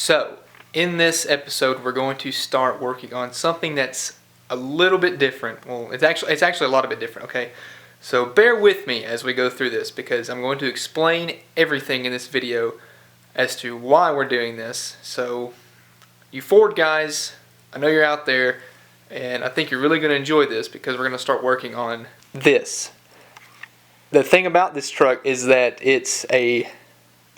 So, in this episode, we're going to start working on something that's a little bit different. Well, it's actually a lot of bit different, okay? So bear with me as we go through this because I'm going to explain everything in this video as to why we're doing this. So, you Ford guys, I know you're out there, and I think you're really going to enjoy this because we're going to start working on this. The thing about this truck is that it's a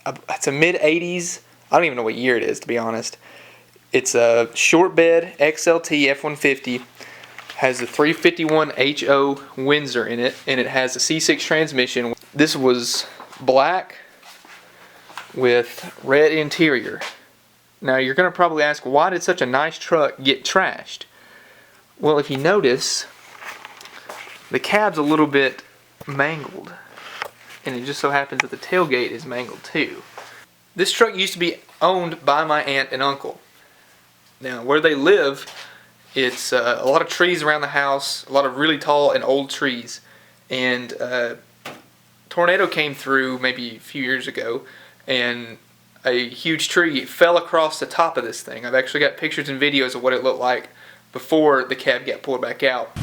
mid-80s, I don't even know what year it is, to be honest. It's a short bed XLT F-150, has a 351 HO Windsor in it, and it has a C6 transmission. This was black with red interior. Now you're going to probably ask, why did such a nice truck get trashed? Well, if you notice, the cab's a little bit mangled, and it just so happens that the tailgate is mangled too. This truck used to be owned by my aunt and uncle. Now, where they live, it's a lot of trees around the house, a lot of really tall and old trees, and a tornado came through maybe a few years ago, and a huge tree fell across the top of this thing. I've actually got pictures and videos of what it looked like before the cab got pulled back out.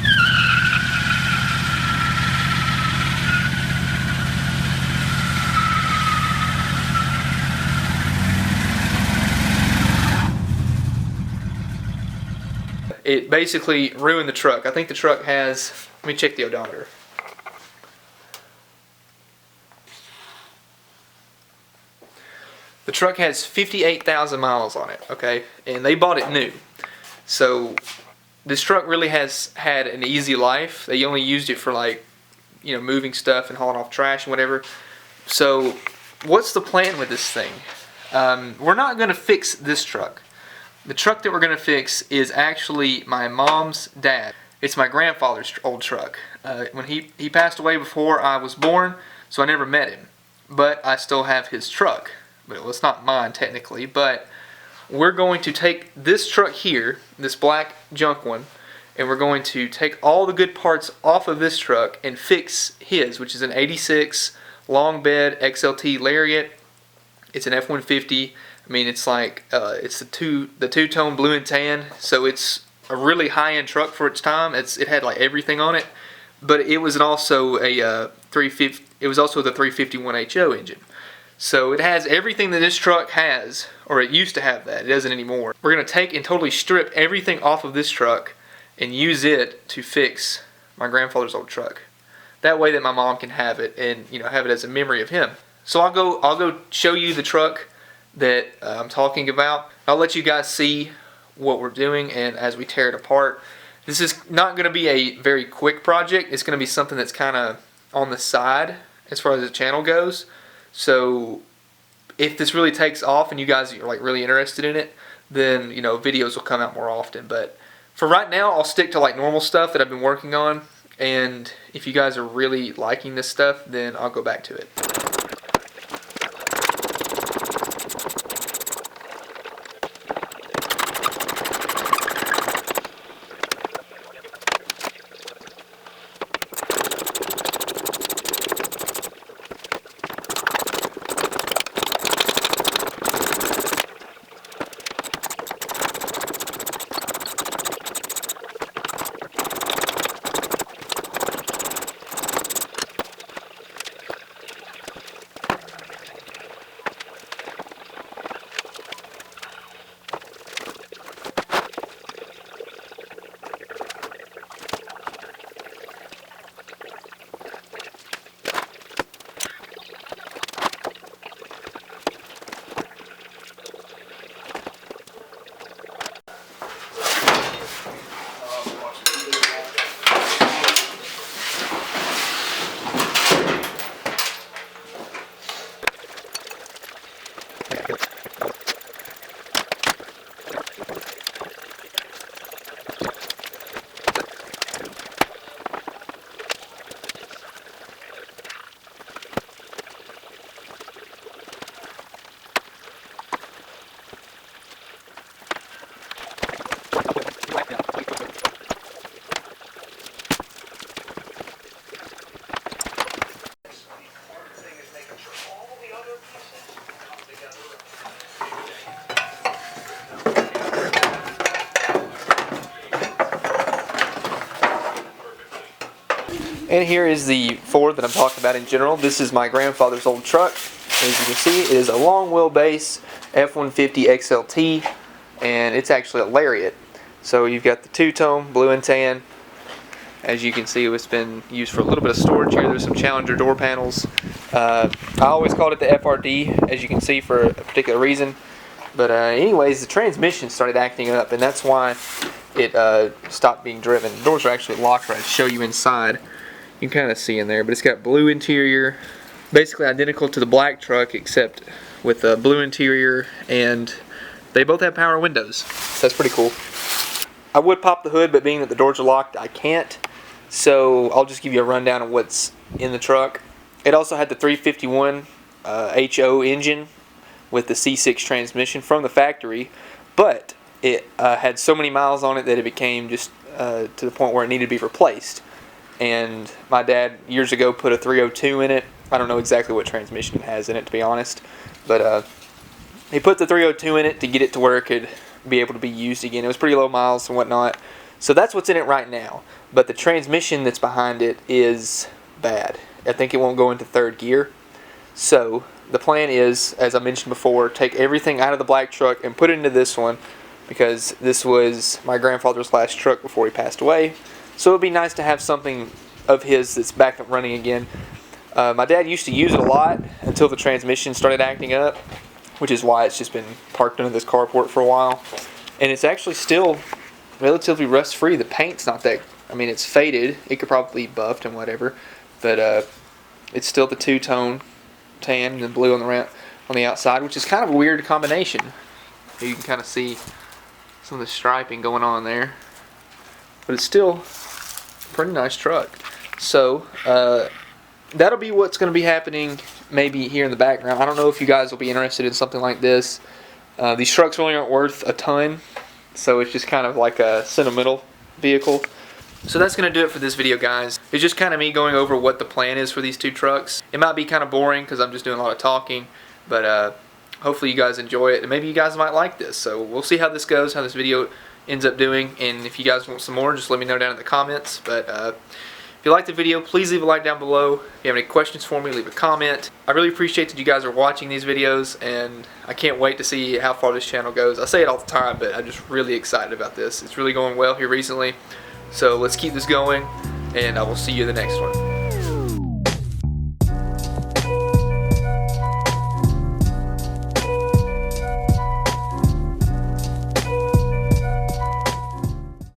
It basically ruined the truck. I think the truck has, let me check the odometer. The truck has 58,000 miles on it, okay? And they bought it new. So this truck really has had an easy life. They only used it for moving stuff and hauling off trash and whatever. So what's the plan with this thing? We're not going to fix this truck. The truck that we're going to fix is actually my mom's dad. It's my grandfather's old truck. When he passed away before I was born, so I never met him. But I still have his truck. Well, it's not mine technically, but we're going to take this truck here, this black junk one, and we're going to take all the good parts off of this truck and fix his, which is an 86 long bed XLT Lariat. It's an F-150. I mean, it's like it's the two-tone blue and tan, so it's a really high-end truck for its time. It had like everything on it, but it was also a 350. It was also the 351 HO engine. So it has everything that this truck has, or it used to have that. It doesn't anymore. We're going to take and totally strip everything off of this truck and use it to fix my grandfather's old truck. That way that my mom can have it and have it as a memory of him. So I'll go show you the truck that I'm talking about. I'll let you guys see what we're doing and as we tear it apart. This is not going to be a very quick project. It's going to be something that's kind of on the side as far as the channel goes. So if this really takes off and you guys are like really interested in it, then videos will come out more often. But for right now, I'll stick to like normal stuff that I've been working on, and if you guys are really liking this stuff, then I'll go back to it. And here is the Ford that I'm talking about in general. This is my grandfather's old truck. As you can see, it is a long wheelbase F-150 XLT, and it's actually a Lariat. So you've got the two-tone, blue and tan. As you can see, it's been used for a little bit of storage here. There's some Challenger door panels. I always called it the FRD, as you can see, for a particular reason. But anyways, the transmission started acting up, and that's why it stopped being driven. The doors are actually locked right to show you inside. You can kind of see in there, but it's got blue interior, basically identical to the black truck, except with a blue interior, and they both have power windows. So that's pretty cool. I would pop the hood, but being that the doors are locked, I can't. So I'll just give you a rundown of what's in the truck. It also had the 351 HO engine with the C6 transmission from the factory, but it had so many miles on it that it became just to the point where it needed to be replaced. And my dad years ago put a 302 in it. I don't know exactly what transmission it has in it, to be honest, but he put the 302 in it to get it to where it could be able to be used again. It was pretty low miles and whatnot. So that's what's in it right now. But the transmission that's behind it is bad. I think it won't go into third gear. So the plan is, as I mentioned before, take everything out of the black truck and put it into this one, because this was my grandfather's last truck before he passed away. So it would be nice to have something of his that's back up running again. My dad used to use it a lot until the transmission started acting up, which is why it's just been parked under this carport for a while. And it's actually still relatively rust-free. The paint's not that, I mean, it's faded. It could probably be buffed and whatever, but it's still the two-tone tan and blue on the outside, which is kind of a weird combination. You can kind of see some of the striping going on there, but it's still a pretty nice truck. So that'll be what's going to be happening maybe here in the background. I don't know if you guys will be interested in something like this. These trucks really aren't worth a ton, so it's just kind of like a sentimental vehicle. So that's going to do it for this video, guys. It's just kind of me going over what the plan is for these two trucks. It might be kind of boring because I'm just doing a lot of talking, but hopefully you guys enjoy it, and maybe you guys might like this. So we'll see how this goes, how this video ends up doing, and if you guys want some more, just let me know down in the comments. But if you liked the video, please leave a like down below. If you have any questions for me, leave a comment. I really appreciate that you guys are watching these videos, and I can't wait to see how far this channel goes. I say it all the time, but I'm just really excited about this. It's really going well here recently. So let's keep this going, and I will see you in the next one.